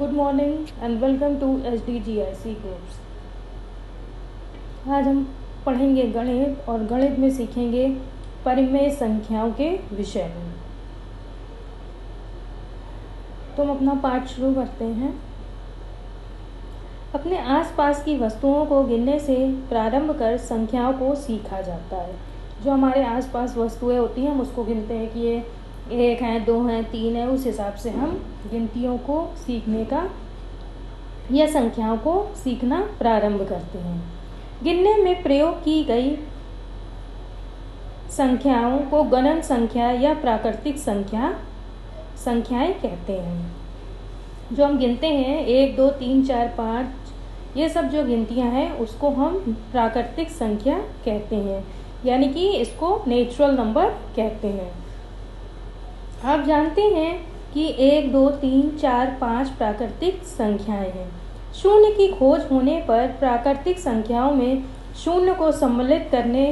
Good morning and welcome to SDGIC course. आज हम पढ़ेंगे गणित और गणित में सीखेंगे परिमेय संख्याओं के विषय में। तो हम अपना पाठ शुरू करते हैं। अपने आसपास की वस्तुओं को गिनने से प्रारंभ कर संख्याओं को सीखा जाता है। जो हमारे आसपास वस्तुएं होती हैं हम उसको गिनते हैं कि ये 1 है, 2 है, 3 है। उस हिसाब से हम गिनतियों को सीखने का या संख्याओं को सीखना प्रारंभ करते हैं। गिनने में प्रयोग की गई संख्याओं को गणन संख्या या प्राकृतिक संख्याएं कहते हैं। जो हम गिनते हैं 1, 2, 3, 4, 5, ये सब जो गिनतियां हैं उसको हम प्राकृतिक संख्या कहते हैं, यानी कि इसको नेचुरल नंबर कहते हैं। आप जानते हैं कि 1, 2, 3, 4, 5 प्राकृतिक संख्याएं हैं। शून्य की खोज होने पर प्राकृतिक संख्याओं में शून्य को सम्मिलित करने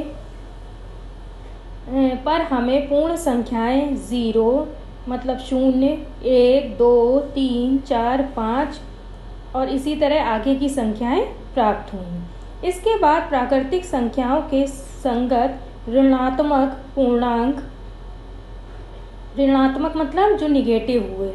पर हमें पूर्ण संख्याएं 0 मतलब 0, 1, 2, 3, 4, 5 और इसी तरह आगे की संख्याएं प्राप्त हुई। इसके बाद प्राकृतिक संख्याओं के संगत ऋणात्मक पूर्णांक, ऋणात्मक मतलब जो निगेटिव हुए,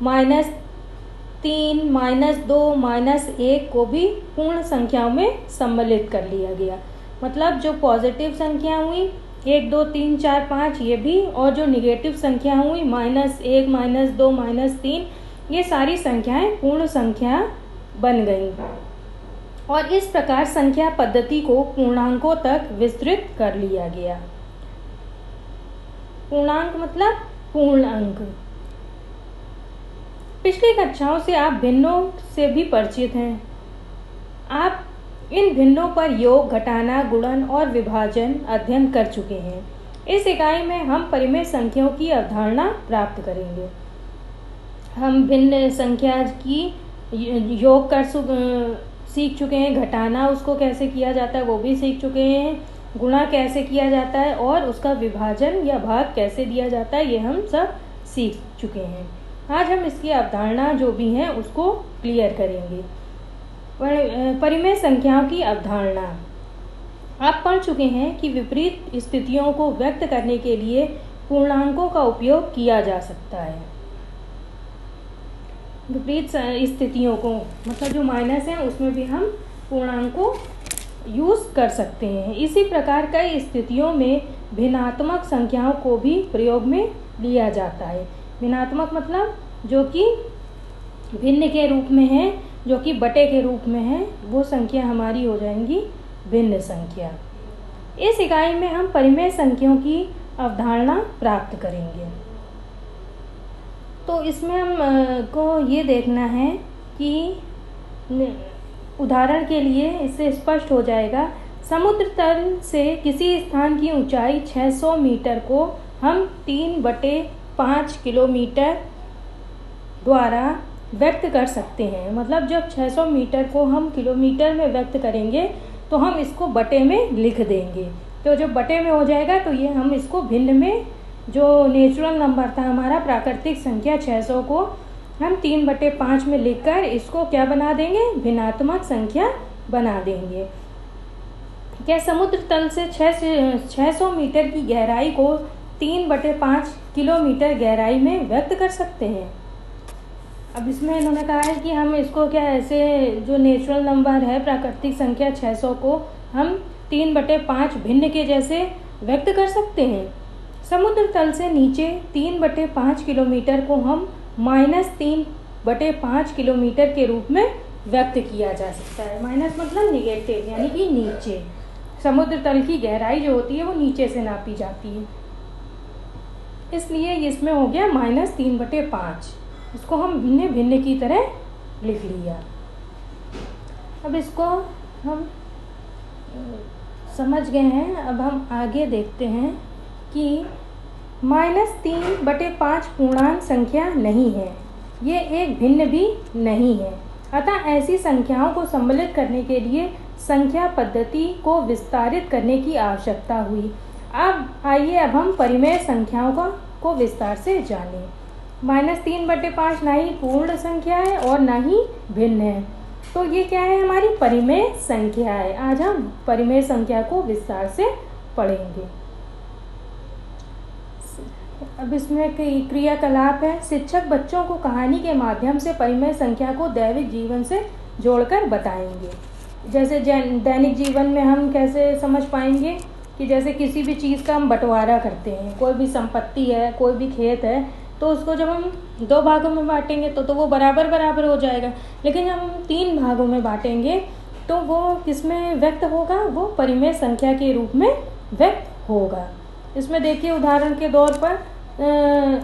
-3, -2, -1 को भी पूर्ण संख्याओं में सम्मिलित कर लिया गया। मतलब जो पॉजिटिव संख्या हुई 1, 2, 3, 4, 5 ये भी, और जो निगेटिव संख्या हुई -1, -2, -3 ये सारी संख्याएं पूर्ण संख्या बन गई। और इस प्रकार संख्या पद्धति को पूर्णांकों तक विस्तृत कर लिया गया। पूर्णांक मतलब पूर्ण अंक। पिछली कक्षाओं से आप भिन्नों से भी परिचित हैं। आप इन भिन्नों पर योग, घटाना, गुणन और विभाजन अध्ययन कर चुके हैं। इस इकाई में हम परिमेय संख्याओं की अवधारणा प्राप्त करेंगे। हम भिन्न संख्या की योग सीख चुके हैं, घटाना उसको कैसे किया जाता है वो भी सीख चुके हैं, गुणा कैसे किया जाता है और उसका विभाजन या भाग कैसे दिया जाता है ये हम सब सीख चुके हैं। आज हम इसकी अवधारणा जो भी है उसको क्लियर करेंगे। परिमेय संख्याओं की अवधारणा आप पढ़ चुके हैं कि विपरीत स्थितियों को व्यक्त करने के लिए पूर्णांकों का उपयोग किया जा सकता है। विपरीत स्थितियों को मतलब जो माइनस है उसमें भी हम पूर्णांकों यूज़ कर सकते हैं। इसी प्रकार कई स्थितियों में भिन्नात्मक संख्याओं को भी प्रयोग में लिया जाता है। भिन्नात्मक मतलब जो कि भिन्न के रूप में है, जो कि बटे के रूप में है, वो संख्या हमारी हो जाएंगी भिन्न संख्या। इस इकाई में हम परिमेय संख्याओं की अवधारणा प्राप्त करेंगे। तो इसमें हम को ये देखना है कि उदाहरण के लिए इससे स्पष्ट हो जाएगा। समुद्र तल से किसी स्थान की ऊंचाई 600 मीटर को हम 3/5 किलोमीटर द्वारा व्यक्त कर सकते हैं। मतलब जब 600 मीटर को हम किलोमीटर में व्यक्त करेंगे तो हम इसको बटे में लिख देंगे। तो जब बटे में हो जाएगा तो ये हम इसको भिन्न में, जो नेचुरल नंबर था हमारा प्राकृतिक संख्या 600 को हम 3/5 में लिखकर इसको क्या बना देंगे, भिन्नात्मक संख्या बना देंगे। क्या समुद्र तल से 600 मीटर की गहराई को 3/5 किलोमीटर गहराई में व्यक्त कर सकते हैं। अब इसमें इन्होंने कहा है कि हम इसको क्या ऐसे, जो नेचुरल नंबर है प्राकृतिक संख्या 600 को हम 3/5 भिन्न के जैसे व्यक्त कर सकते हैं। समुद्र तल से नीचे 3/5 किलोमीटर को हम -3/5 किलोमीटर के रूप में व्यक्त किया जा सकता है। माइनस मतलब निगेटिव, यानी कि नीचे। समुद्र तल की गहराई जो होती है वो नीचे से नापी जाती है, इसलिए इसमें हो गया -3/5। इसको हम भिन्न भिन्न की तरह लिख लिया। अब इसको हम समझ गए हैं। अब हम आगे देखते हैं कि -3/5 पूर्णांक संख्या नहीं है, ये एक भिन्न भी नहीं है। अतः ऐसी संख्याओं को सम्मिलित करने के लिए संख्या पद्धति को विस्तारित करने की आवश्यकता हुई। अब आइए अब हम परिमेय संख्याओं को विस्तार से जानें। -3/5 ना ही पूर्ण संख्या है और ना ही भिन्न है, तो ये क्या है, हमारी परिमेय संख्या है। आज हम परिमेय संख्या को विस्तार से पढ़ेंगे। अब इसमें क्रियाकलाप है। शिक्षक बच्चों को कहानी के माध्यम से परिमेय संख्या को दैनिक जीवन से जोड़कर बताएंगे। जैसे दैनिक जीवन में हम कैसे समझ पाएंगे कि जैसे किसी भी चीज़ का हम बंटवारा करते हैं, कोई भी संपत्ति है, कोई भी खेत है, तो उसको जब हम 2 भागों में बांटेंगे तो वो बराबर बराबर हो जाएगा। लेकिन जब हम 3 भागों में बांटेंगे तो वो किसमें व्यक्त होगा, वो परिमेय संख्या के रूप में व्यक्त होगा। इसमें देखिए उदाहरण के तौर पर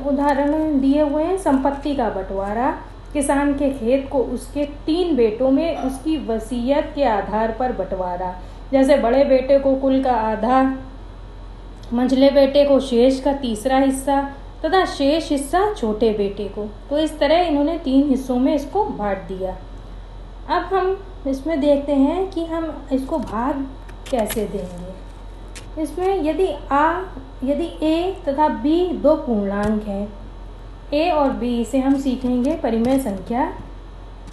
उदाहरण दिए हुए हैं। संपत्ति का बंटवारा, किसान के खेत को उसके 3 बेटों में उसकी वसीयत के आधार पर बंटवारा। जैसे बड़े बेटे को कुल का आधा, मंझले बेटे को शेष का 3रा हिस्सा तथा शेष हिस्सा छोटे बेटे को। तो इस तरह इन्होंने 3 हिस्सों में इसको बांट दिया। अब हम इसमें देखते हैं कि हम इसको भाग कैसे देंगे। इसमें यदि a तथा b 2 पूर्णांक हैं, a और b से हम सीखेंगे परिमेय संख्या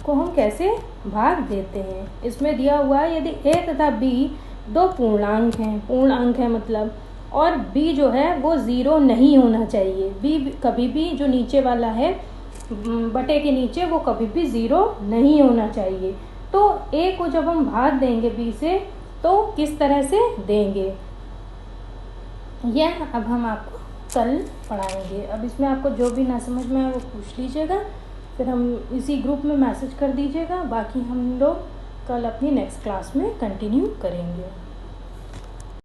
को हम कैसे भाग देते हैं। इसमें दिया हुआ है यदि a तथा b 2 पूर्णांक हैं, पूर्ण अंक है मतलब, और b जो है वो 0 नहीं होना चाहिए। b कभी भी जो नीचे वाला है बटे के नीचे वो कभी भी 0 नहीं होना चाहिए। तो a को जब हम भाग देंगे b से तो किस तरह से देंगे, यह अब हम आपको कल पढ़ाएंगे। अब इसमें आपको जो भी ना समझ में आए वो पूछ लीजिएगा, फिर हम इसी ग्रुप में मैसेज कर दीजिएगा। बाकी हम लोग कल अपनी नेक्स्ट क्लास में कंटिन्यू करेंगे।